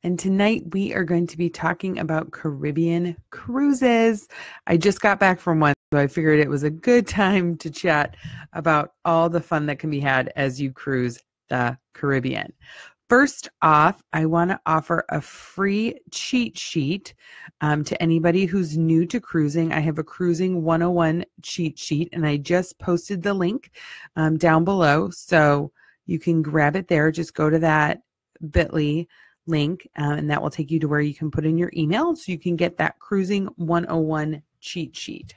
and tonight we are going to be talking about Caribbean cruises. I just got back from one, so I figured it was a good time to chat about all the fun that can be had as you cruise the Caribbean. First off, I want to offer a free cheat sheet to anybody who's new to cruising. I have a Cruising 101 cheat sheet, and I just posted the link down below, so you can grab it there. Just go to that bit.ly link, and that will take you to where you can put in your email so you can get that Cruising 101 cheat sheet.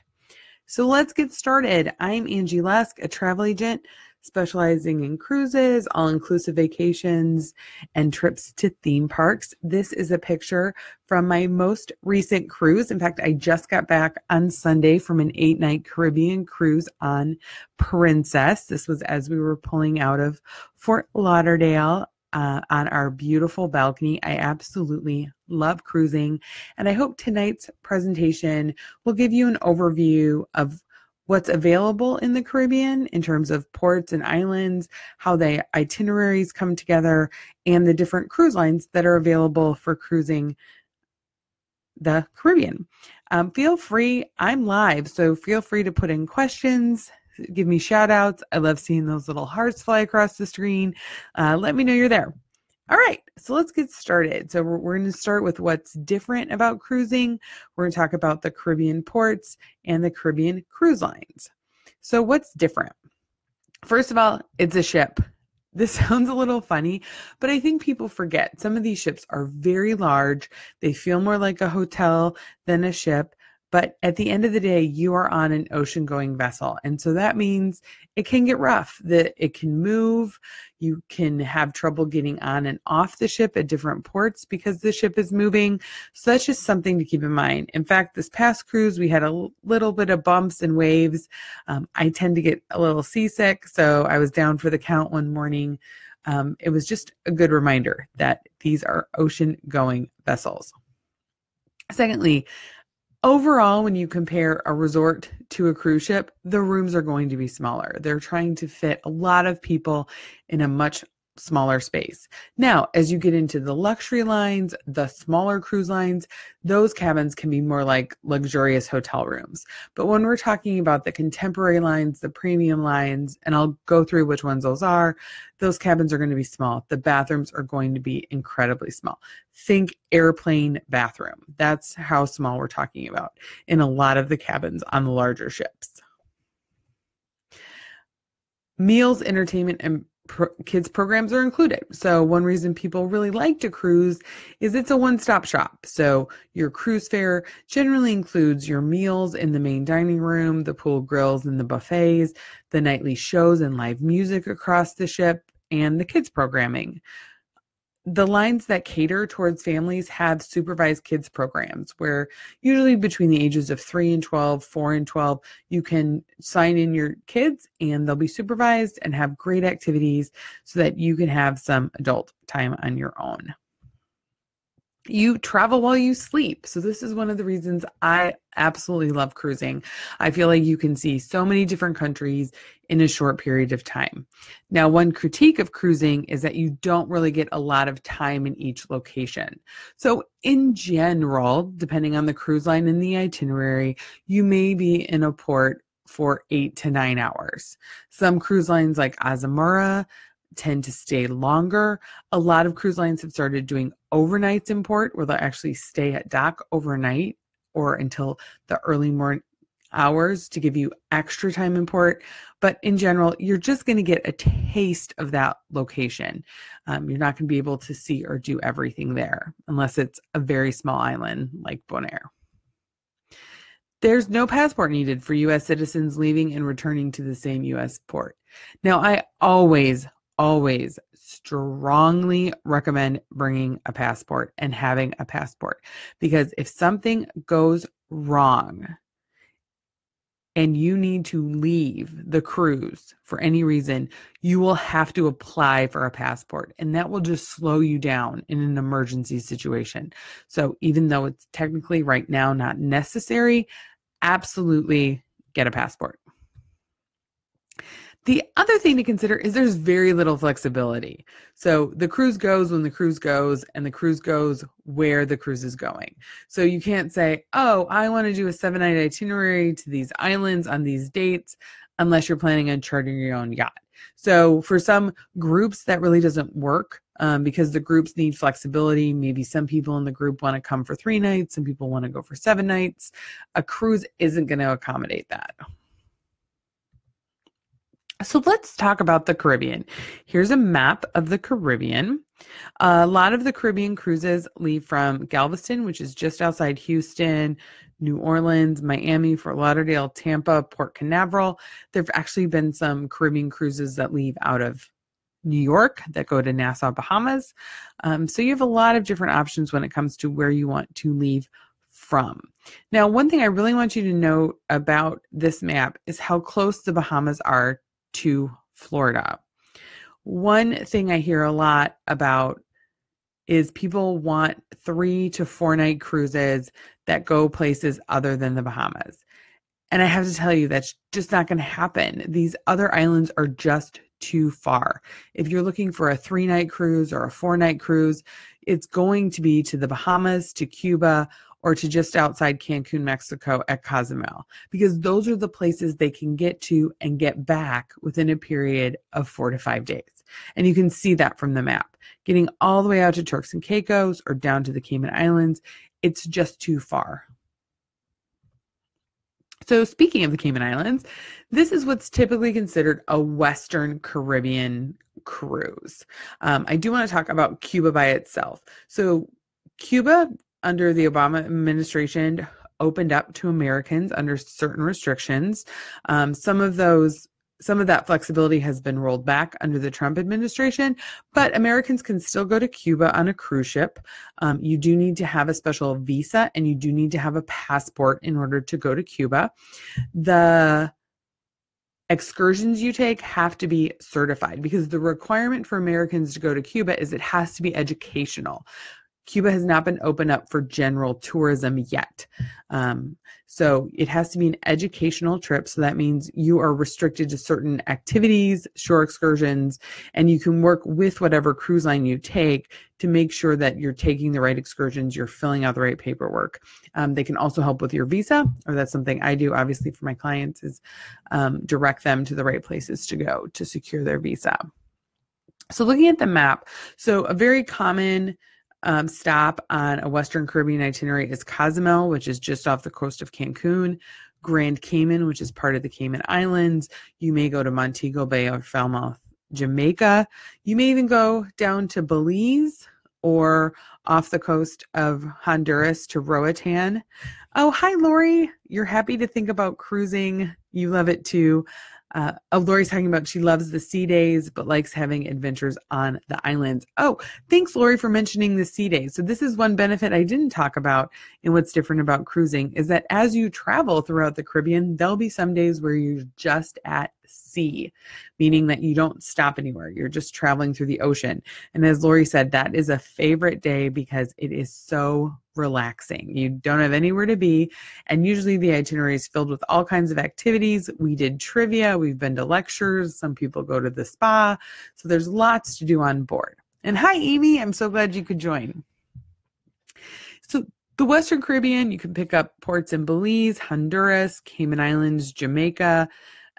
So let's get started. I'm Angie Lusk, a travel agent specializing in cruises, all-inclusive vacations, and trips to theme parks. This is a picture from my most recent cruise. In fact, I just got back on Sunday from an 8-night Caribbean cruise on Princess. This was as we were pulling out of Fort Lauderdale on our beautiful balcony. I absolutely love cruising, and I hope tonight's presentation will give you an overview of what's available in the Caribbean in terms of ports and islands, how the itineraries come together, and the different cruise lines that are available for cruising the Caribbean. Feel free, I'm live, so feel free to put in questions, give me shout outs. I love seeing those little hearts fly across the screen. Let me know you're there. All right, so let's get started. So we're going to start with what's different about cruising. We're going to talk about the Caribbean ports and the Caribbean cruise lines. So what's different? First of all, it's a ship. This sounds a little funny, but I think people forget some of these ships are very large. They feel more like a hotel than a ship. But at the end of the day, you are on an ocean-going vessel. And so that means it can get rough, that it can move. You can have trouble getting on and off the ship at different ports because the ship is moving. So that's just something to keep in mind. In fact, this past cruise, we had a little bit of bumps and waves. I tend to get a little seasick, so I was down for the count one morning. It was just a good reminder that these are ocean-going vessels. Secondly, overall, when you compare a resort to a cruise ship, the rooms are going to be smaller. They're trying to fit a lot of people in a much smaller space. Now, as you get into the luxury lines, the smaller cruise lines, those cabins can be more like luxurious hotel rooms. But when we're talking about the contemporary lines, the premium lines, and I'll go through which ones those are, those cabins are going to be small. The bathrooms are going to be incredibly small. Think airplane bathroom. That's how small we're talking about in a lot of the cabins on the larger ships. Meals, entertainment, and kids programs are included. So one reason people really like to cruise is it's a one-stop shop. So your cruise fare generally includes your meals in the main dining room, the pool grills and the buffets, the nightly shows and live music across the ship, and the kids programming. The lines that cater towards families have supervised kids programs where usually between the ages of 3 and 12, 4 and 12, you can sign in your kids and they'll be supervised and have great activities so that you can have some adult time on your own. You travel while you sleep. So this is one of the reasons I absolutely love cruising. I feel like you can see so many different countries in a short period of time. Now, one critique of cruising is that you don't really get a lot of time in each location. So in general, depending on the cruise line and the itinerary, you may be in a port for 8 to 9 hours. Some cruise lines like Azamara tend to stay longer. A lot of cruise lines have started doing overnights in port where they'll actually stay at dock overnight or until the early morning hours to give you extra time in port. But in general, you're just going to get a taste of that location. You're not going to be able to see or do everything there unless it's a very small island like Bonaire. There's no passport needed for U.S. citizens leaving and returning to the same U.S. port. Now, I always strongly recommend bringing a passport and having a passport, because if something goes wrong and you need to leave the cruise for any reason, you will have to apply for a passport, and that will just slow you down in an emergency situation. So even though it's technically right now not necessary, absolutely get a passport. The other thing to consider is there's very little flexibility. So the cruise goes when the cruise goes, and the cruise goes where the cruise is going. So you can't say, oh, I want to do a 7-night itinerary to these islands on these dates, unless you're planning on chartering your own yacht. So for some groups, that really doesn't work because the groups need flexibility. Maybe some people in the group want to come for 3 nights. Some people want to go for 7 nights. A cruise isn't going to accommodate that. So let's talk about the Caribbean. Here's a map of the Caribbean. A lot of the Caribbean cruises leave from Galveston, which is just outside Houston, New Orleans, Miami, Fort Lauderdale, Tampa, Port Canaveral. There have actually been some Caribbean cruises that leave out of New York that go to Nassau, Bahamas. So you have a lot of different options when it comes to where you want to leave from. Now, one thing I really want you to know about this map is how close the Bahamas are to Florida. One thing I hear a lot about is people want 3 to 4 night cruises that go places other than the Bahamas. And I have to tell you, that's just not going to happen. These other islands are just too far. If you're looking for a 3-night cruise or a 4-night cruise, it's going to be to the Bahamas, to Cuba, or to just outside Cancun, Mexico at Cozumel, because those are the places they can get to and get back within a period of 4 to 5 days. And you can see that from the map. Getting all the way out to Turks and Caicos or down to the Cayman Islands, it's just too far. So speaking of the Cayman Islands, this is what's typically considered a Western Caribbean cruise. I do want to talk about Cuba by itself. So Cuba, under the Obama administration, opened up to Americans under certain restrictions. Some of that flexibility has been rolled back under the Trump administration, but Americans can still go to Cuba on a cruise ship. You do need to have a special visa, and you do need to have a passport in order to go to Cuba. The excursions you take have to be certified, because the requirement for Americans to go to Cuba is it has to be educational. Cuba has not been opened up for general tourism yet. So it has to be an educational trip. So that means you are restricted to certain activities, shore excursions, and you can work with whatever cruise line you take to make sure that you're taking the right excursions, you're filling out the right paperwork. They can also help with your visa, or that's something I do, obviously, for my clients, is direct them to the right places to go to secure their visa. So looking at the map, so a very common stop on a Western Caribbean itinerary is Cozumel, which is just off the coast of Cancun, Grand Cayman, which is part of the Cayman Islands. You may go to Montego Bay or Falmouth, Jamaica. You may even go down to Belize or off the coast of Honduras to Roatan. Oh, hi, Lori. You're happy to think about cruising. You love it too. Lori's talking about she loves the sea days, but likes having adventures on the islands. Oh, thanks, Lori, for mentioning the sea days. So this is one benefit I didn't talk about in what's different about cruising, is that as you travel throughout the Caribbean, there'll be some days where you're just at sea, meaning that you don't stop anywhere. You're just traveling through the ocean. And as Lori said, that is a favorite day because it is so relaxing. You don't have anywhere to be. And usually the itinerary is filled with all kinds of activities. We did trivia. We've been to lectures. Some people go to the spa. So there's lots to do on board. And hi, Amy. I'm so glad you could join. So the Western Caribbean, you can pick up ports in Belize, Honduras, Cayman Islands, Jamaica,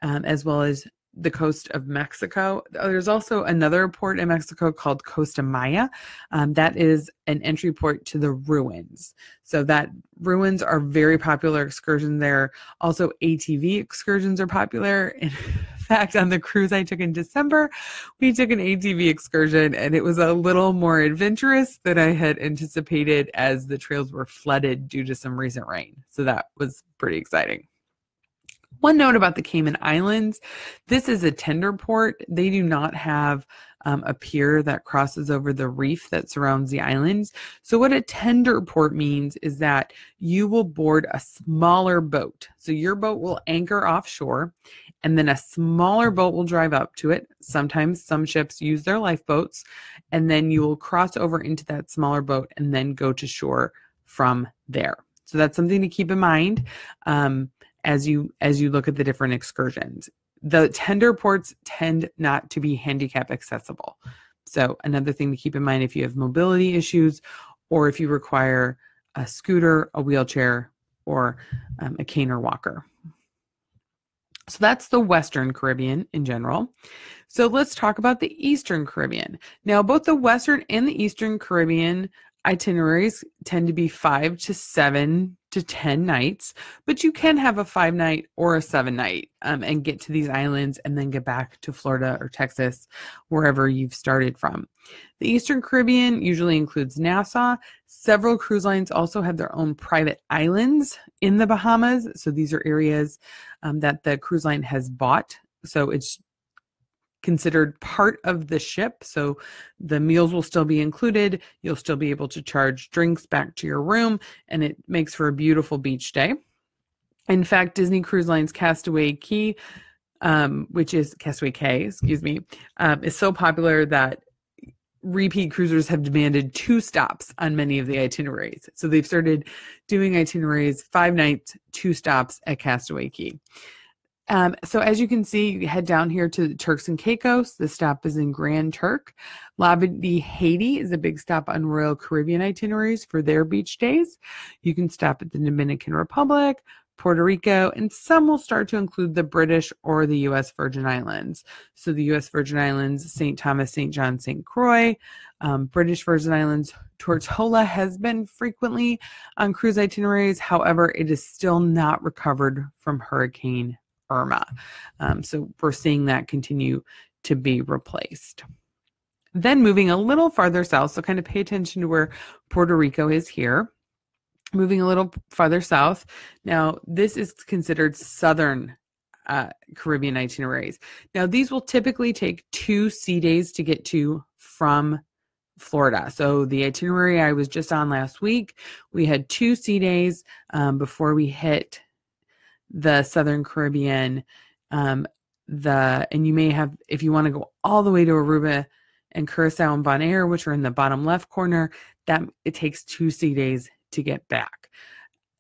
as well as the coast of Mexico. There's also another port in Mexico called Costa Maya. That is an entry port to the ruins. So that ruins are very popular excursion there. Also ATV excursions are popular. In fact, on the cruise I took in December, we took an ATV excursion, and it was a little more adventurous than I had anticipated, as the trails were flooded due to some recent rain. So that was pretty exciting. One note about the Cayman Islands, this is a tender port. They do not have a pier that crosses over the reef that surrounds the islands. So what a tender port means is that you will board a smaller boat. So your boat will anchor offshore, and then a smaller boat will drive up to it. Sometimes some ships use their lifeboats, and then you will cross over into that smaller boat and then go to shore from there. So that's something to keep in mind. As you look at the different excursions. the tender ports tend not to be handicap accessible. So another thing to keep in mind if you have mobility issues or if you require a scooter, a wheelchair, or a cane or walker. So that's the Western Caribbean in general. So let's talk about the Eastern Caribbean. Now, both the Western and the Eastern Caribbean itineraries tend to be 5 to 7 to 10 nights, but you can have a 5-night or a 7-night and get to these islands and then get back to Florida or Texas, wherever you've started from. The Eastern Caribbean usually includes Nassau. Several cruise lines also have their own private islands in the Bahamas. So these are areas that the cruise line has bought. So it's considered part of the ship. So the meals will still be included. You'll still be able to charge drinks back to your room, and it makes for a beautiful beach day. In fact, Disney Cruise Line's Castaway Cay, which is Castaway Cay, is so popular that repeat cruisers have demanded 2 stops on many of the itineraries. So they've started doing itineraries 5 nights, 2 stops at Castaway Cay. So as you can see, you head down here to Turks and Caicos. The stop is in Grand Turk. Labadee, Haiti is a big stop on Royal Caribbean itineraries for their beach days. You can stop at the Dominican Republic, Puerto Rico, and some will start to include the British or the U.S. Virgin Islands. So the U.S. Virgin Islands, St. Thomas, St. John, St. Croix, British Virgin Islands, Tortola has been frequently on cruise itineraries. However, it is still not recovered from Hurricane Irma. So we're seeing that continue to be replaced. Then moving a little farther south, so kind of pay attention to where Puerto Rico is here. Moving a little farther south. Now, this is considered Southern Caribbean itineraries. Now, these will typically take 2 sea days to get to from Florida. So the itinerary I was just on last week, we had 2 sea days before we hit the Southern Caribbean. And you may have, if you want to go all the way to Aruba and Curacao and Bonaire, which are in the bottom left corner, that it takes 2 sea days to get back.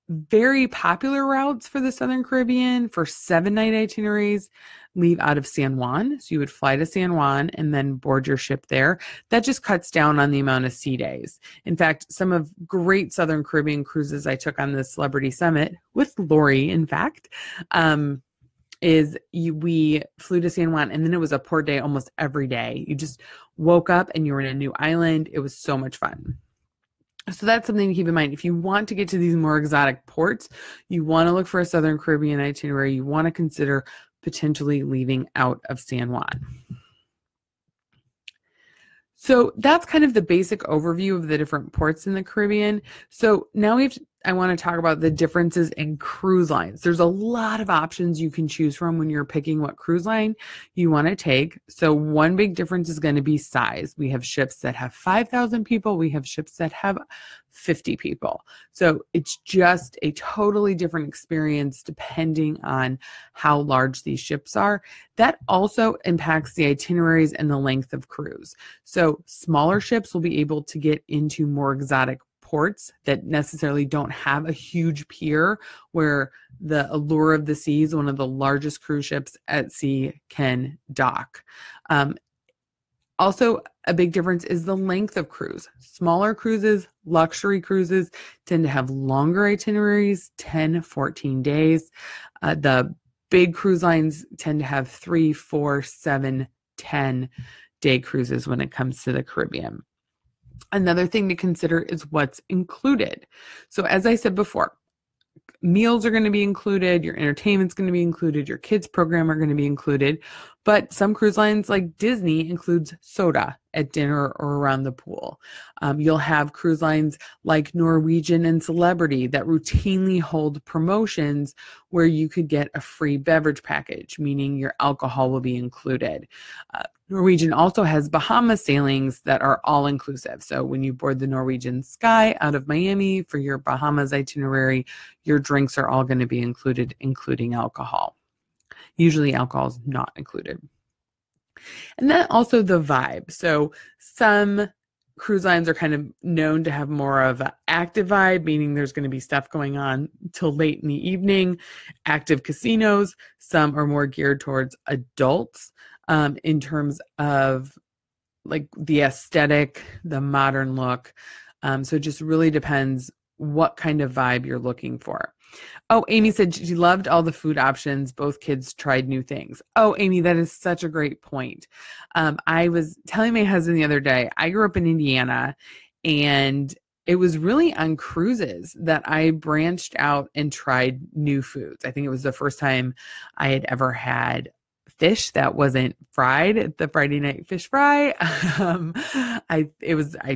Very popular routes for the Southern Caribbean for 7-night itineraries leave out of San Juan. So you would fly to San Juan and then board your ship there. That just cuts down on the amount of sea days. In fact, some of great Southern Caribbean cruises I took on the Celebrity Summit with Lori, in fact, we flew to San Juan and then it was a port day almost every day. You just woke up and you were in a new island. It was so much fun. So that's something to keep in mind. If you want to get to these more exotic ports, you want to look for a Southern Caribbean itinerary. You want to consider potentially leaving out of San Juan. So that's kind of the basic overview of the different ports in the Caribbean. So now I want to talk about the differences in cruise lines. There's a lot of options you can choose from when you're picking what cruise line you want to take. So one big difference is going to be size. We have ships that have 5,000 people. We have ships that have 50 people. So it's just a totally different experience depending on how large these ships are. That also impacts the itineraries and the length of cruise. So smaller ships will be able to get into more exotic ports that necessarily don't have a huge pier where the Allure of the Seas, one of the largest cruise ships at sea, can dock. Also, a big difference is the length of cruise. Smaller cruises, luxury cruises tend to have longer itineraries, 10, 14 days. The big cruise lines tend to have 3, 4, 7, 10-day cruises when it comes to the Caribbean. Another thing to consider is what's included. So as I said before, meals are going to be included, your entertainment's going to be included, your kids program are going to be included, but some cruise lines like Disney includes soda at dinner or around the pool. You'll have cruise lines like Norwegian and Celebrity that routinely hold promotions where you could get a free beverage package, meaning your alcohol will be included. Norwegian also has Bahamas sailings that are all inclusive. So when you board the Norwegian Sky out of Miami for your Bahamas itinerary, your drinks are all going to be included, including alcohol. Usually alcohol is not included. And then also the vibe. So some cruise lines are kind of known to have more of an active vibe, meaning there's going to be stuff going on till late in the evening, active casinos. Some are more geared towards adults in terms of like the aesthetic, the modern look. So it just really depends what kind of vibe you're looking for. Oh, Amy said she loved all the food options. Both kids tried new things. Oh, Amy, that is such a great point. I was telling my husband the other day, I grew up in Indiana, and it was really on cruises that I branched out and tried new foods. I think it was the first time I had ever had fish that wasn't fried at the Friday night fish fry. I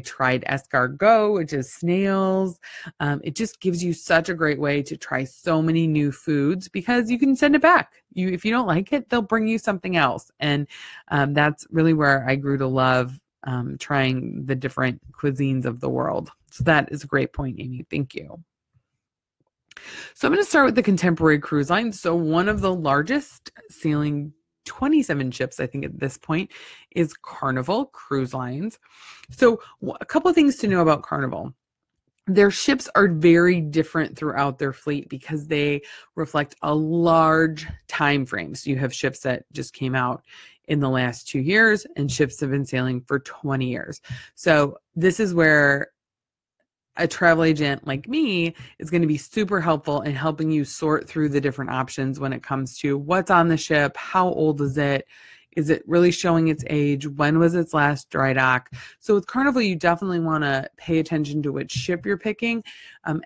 tried escargot, which is snails. It just gives you such a great way to try so many new foods because you can send it back. If you don't like it, they'll bring you something else. And that's really where I grew to love trying the different cuisines of the world. So that is a great point, Amy. Thank you. So I'm going to start with the contemporary cruise line. So one of the largest sailing 27 ships, I think at this point, is Carnival Cruise Lines. So a couple of things to know about Carnival. Their ships are very different throughout their fleet because they reflect a large time frame. So you have ships that just came out in the last 2 years and ships have been sailing for 20 years. So this is where a travel agent like me is going to be super helpful in helping you sort through the different options when it comes to what's on the ship, how old is it really showing its age, when was its last dry dock. So with Carnival, you definitely want to pay attention to which ship you're picking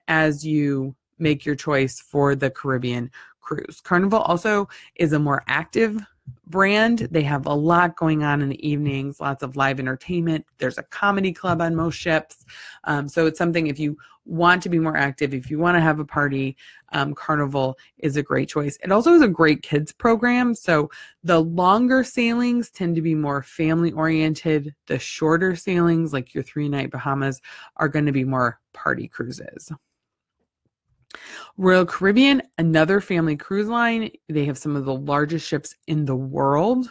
as you make your choice for the Caribbean cruise. Carnival also is a more active brand. They have a lot going on in the evenings, lots of live entertainment. There's a comedy club on most ships. So it's something if you want to be more active, if you want to have a party, Carnival is a great choice. It also is a great kids program. So the longer sailings tend to be more family oriented. The shorter sailings, like your 3-night Bahamas, are going to be more party cruises. Royal Caribbean, another family cruise line. They have some of the largest ships in the world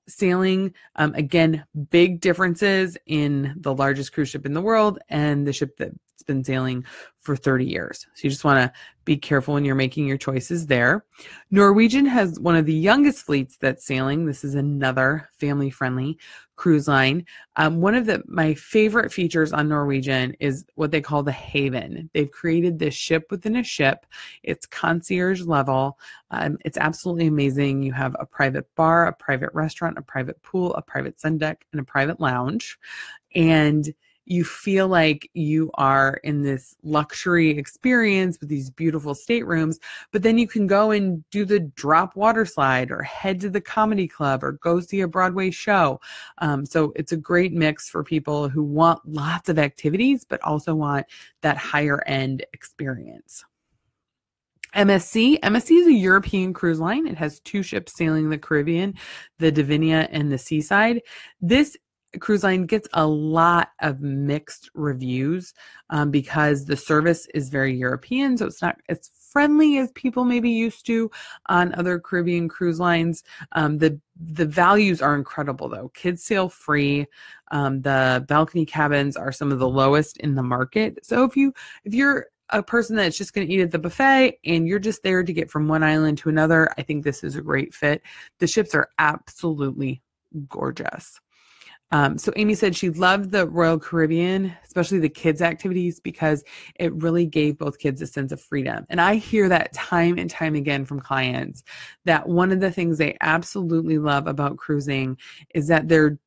sailing. Again, big differences in the largest cruise ship in the world and the ship that's been sailing for 30 years. So you just want to be careful when you're making your choices there. Norwegian has one of the youngest fleets that's sailing. This is another family-friendly cruise line. One of my favorite features on Norwegian is what they call the Haven. They've created this ship within a ship. It's concierge level. It's absolutely amazing. You have a private bar, a private restaurant, a private pool, a private sun deck, and a private lounge. And you feel like you are in this luxury experience with these beautiful staterooms, but then you can go and do the drop water slide or head to the comedy club or go see a Broadway show. So it's a great mix for people who want lots of activities, but also want that higher end experience. MSC is a European cruise line. It has 2 ships sailing the Caribbean, the Divinia and the Seaside. This cruise line gets a lot of mixed reviews because the service is very European, so it's not as friendly as people may be used to on other Caribbean cruise lines. The values are incredible though. Kids sail free. The balcony cabins are some of the lowest in the market. So if you're a person that's just going to eat at the buffet and you're just there to get from one island to another, I think this is a great fit. The ships are absolutely gorgeous. So Amy said she loved the Royal Caribbean, especially the kids' activities, because it really gave both kids a sense of freedom. And I hear that time and time again from clients that one of the things they absolutely love about cruising is that their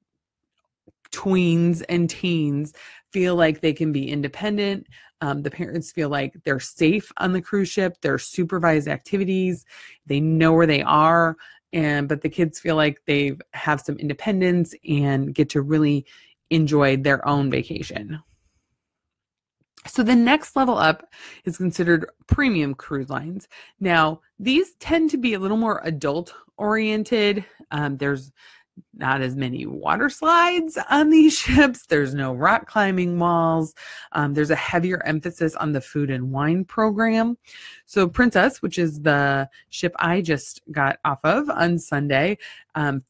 tweens and teens feel like they can be independent. The parents feel like they're safe on the cruise ship. There's supervised activities. They know where they are. But the kids feel like they have some independence and get to really enjoy their own vacation. So the next level up is considered premium cruise lines. Now, these tend to be a little more adult oriented. There's not as many water slides on these ships. There's no rock climbing walls. There's a heavier emphasis on the food and wine program. So Princess, which is the ship I just got off of on Sunday,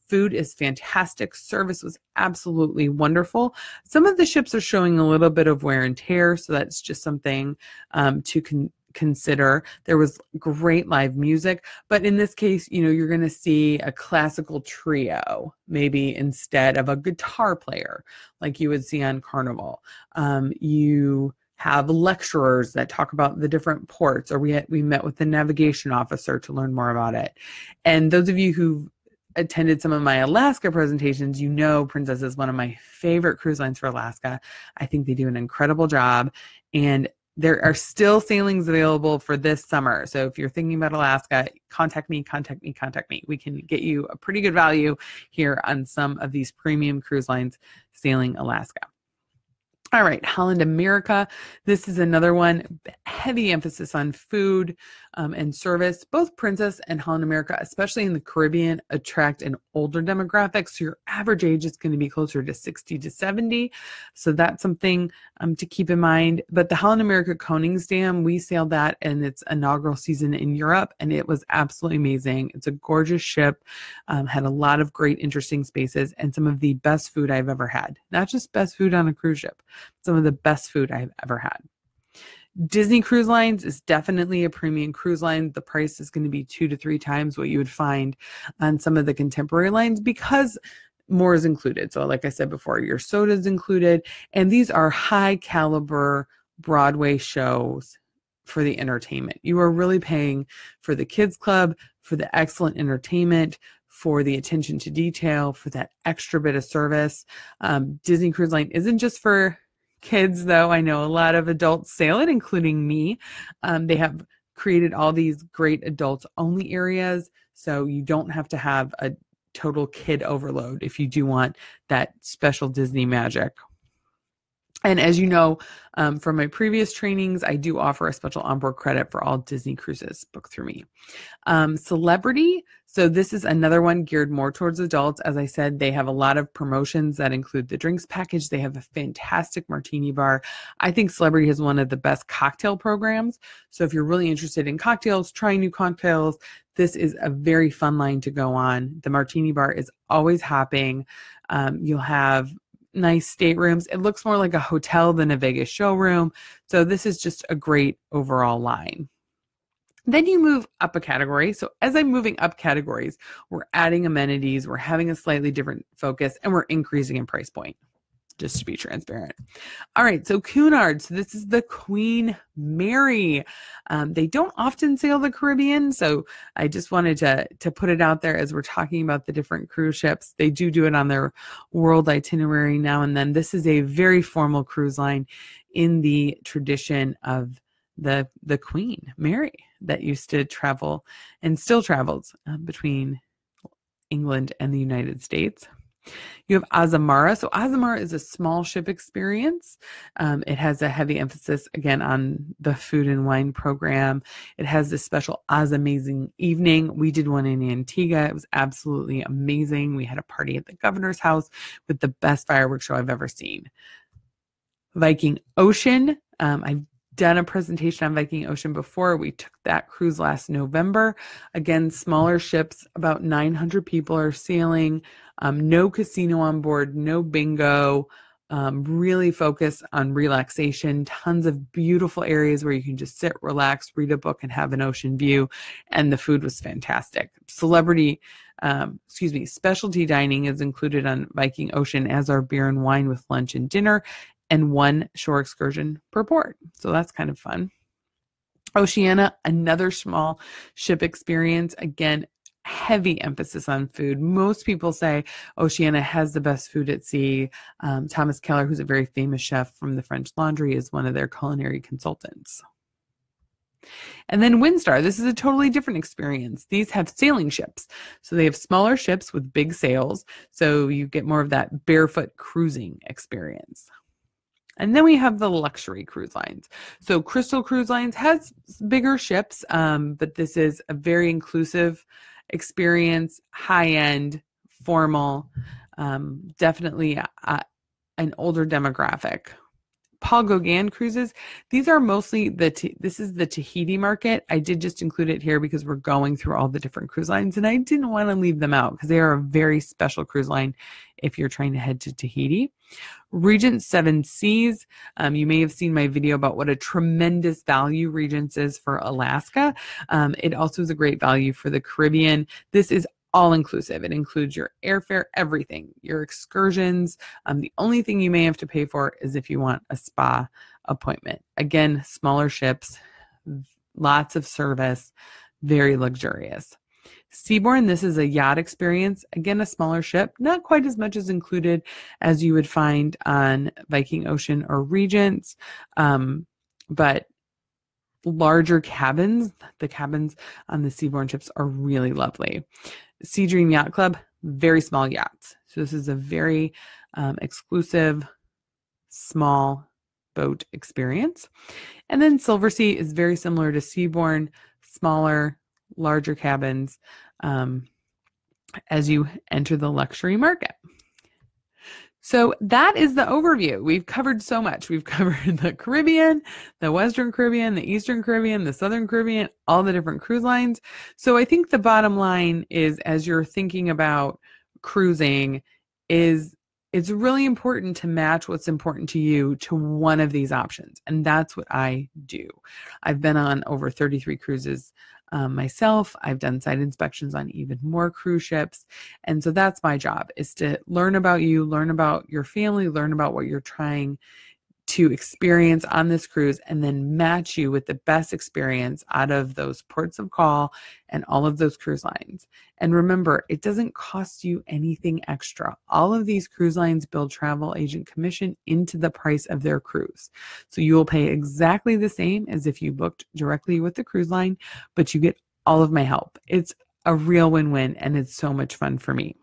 food is fantastic. Service was absolutely wonderful. Some of the ships are showing a little bit of wear and tear, so that's just something to consider. There was great live music, but in this case, you're going to see a classical trio, maybe instead of a guitar player like you would see on Carnival. You have lecturers that talk about the different ports, or we met with the navigation officer to learn more about it. And those of you who've attended some of my Alaska presentations, Princess is one of my favorite cruise lines for Alaska. I think they do an incredible job, and there are still sailings available for this summer. So if you're thinking about Alaska, contact me. We can get you a pretty good value here on some of these premium cruise lines sailing Alaska. All right, Holland America. This is another one, heavy emphasis on food and service. Both Princess and Holland America, especially in the Caribbean, attract an older demographic. So your average age is going to be closer to 60 to 70. So that's something to keep in mind. But the Holland America Koningsdam, we sailed that in its inaugural season in Europe, and it was absolutely amazing. It's a gorgeous ship, had a lot of great, interesting spaces, and some of the best food I've ever had. Not just best food on a cruise ship, some of the best food I've ever had. Disney Cruise Lines is definitely a premium cruise line. The price is going to be 2 to 3 times what you would find on some of the contemporary lines because more is included. So like I said before, your soda is included, and these are high caliber Broadway shows for the entertainment. You are really paying for the kids club, for the excellent entertainment, for the attention to detail, for that extra bit of service. Disney Cruise Line isn't just for kids, though. I know a lot of adults sail it, including me. They have created all these great adults only areas, so you don't have to have a total kid overload if you do want that special Disney magic. And as you know, from my previous trainings, I do offer a special onboard credit for all Disney cruises booked through me. Celebrity. So this is another one geared more towards adults. As I said, they have a lot of promotions that include the drinks package. They have a fantastic martini bar. I think Celebrity has one of the best cocktail programs. So if you're really interested in cocktails, trying new cocktails, this is a very fun line to go on. The martini bar is always hopping. You'll have nice staterooms. It looks more like a hotel than a Vegas showroom. So this is just a great overall line. Then you move up a category. So as I'm moving up categories, we're adding amenities, we're having a slightly different focus, and we're increasing in price point, just to be transparent. All right, so Cunard. So this is the Queen Mary. They don't often sail the Caribbean, so I just wanted to put it out there as we're talking about the different cruise ships. They do it on their world itinerary now and then. This is a very formal cruise line in the tradition of the Queen Mary that used to travel and still travels between England and the United States. You have Azamara. So Azamara is a small ship experience. It has a heavy emphasis, again, on the food and wine program. It has this special Amazing evening. We did one in Antigua. It was absolutely amazing. We had a party at the governor's house with the best fireworks show I've ever seen. Viking Ocean. I've done a presentation on Viking Ocean before. We took that cruise last November. Again, smaller ships, about 900 people are sailing. No casino on board, no bingo. Really focus on relaxation. Tons of beautiful areas where you can just sit, relax, read a book, and have an ocean view. And the food was fantastic. Specialty dining is included on Viking Ocean, as are beer and wine with lunch and dinner, and 1 shore excursion per port. So that's kind of fun. Oceania, another small ship experience. Again, heavy emphasis on food. Most people say Oceania has the best food at sea. Thomas Keller, who's a very famous chef from the French Laundry, is one of their culinary consultants. And then Windstar, this is a totally different experience. These have sailing ships. So they have smaller ships with big sails. So you get more of that barefoot cruising experience. And then we have the luxury cruise lines. So Crystal Cruise Lines has bigger ships, but this is a very inclusive experience, high-end, formal, definitely an older demographic. Paul Gauguin cruises. These are mostly this is the Tahiti market. I did just include it here because we're going through all the different cruise lines and I didn't want to leave them out because they are a very special cruise line if you're trying to head to Tahiti. Regent Seven Seas. You may have seen my video about what a tremendous value Regent's is for Alaska. It also is a great value for the Caribbean. This is all inclusive. It includes your airfare, everything, your excursions. The only thing you may have to pay for is if you want a spa appointment. Again, smaller ships, lots of service, very luxurious. Seabourn, this is a yacht experience. Again, a smaller ship, not quite as much as included as you would find on Viking Ocean or Regents, but larger cabins. The cabins on the Seabourn ships are really lovely. Sea Dream Yacht Club, very small yachts. So this is a very exclusive, small boat experience. And then Silversea is very similar to Seabourn, smaller, larger cabins as you enter the luxury market. So that is the overview. We've covered so much. We've covered the Caribbean, the Western Caribbean, the Eastern Caribbean, the Southern Caribbean, all the different cruise lines. So I think the bottom line is, as you're thinking about cruising, is it's really important to match what's important to you to one of these options. And that's what I do. I've been on over 33 cruises myself. I've done site inspections on even more cruise ships. And so that's my job, is to learn about you, learn about your family, learn about what you're trying to experience on this cruise, and then match you with the best experience out of those ports of call and all of those cruise lines. And remember, it doesn't cost you anything extra. All of these cruise lines build travel agent commission into the price of their cruise. So you will pay exactly the same as if you booked directly with the cruise line, but you get all of my help. It's a real win-win, and it's so much fun for me.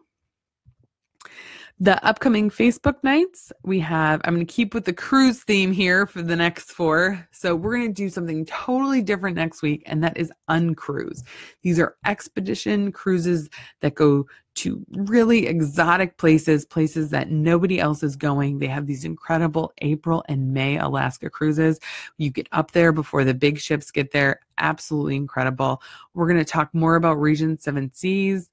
The upcoming Facebook nights, I'm going to keep with the cruise theme here for the next 4. So we're going to do something totally different next week, and that is uncruise. These are expedition cruises that go to really exotic places that nobody else is going. They have these incredible April and May Alaska cruises. You get up there before the big ships get there. Absolutely incredible. We're going to talk more about Regent Seven Seas.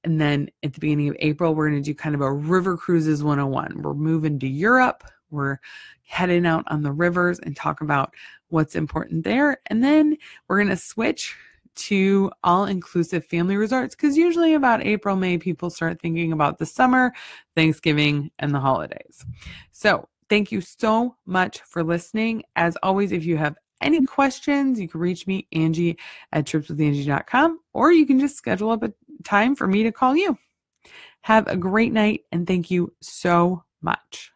And then at the beginning of April, we're going to do kind of a river cruises 101. We're moving to Europe. We're heading out on the rivers and talk about what's important there. And then we're going to switch to all-inclusive family resorts, because usually about April, May, people start thinking about the summer, Thanksgiving, and the holidays. So thank you so much for listening. As always, if you have any questions, you can reach me, Angie, at tripswithangie.com, or you can just schedule up a time for me to call you. Have a great night, and thank you so much.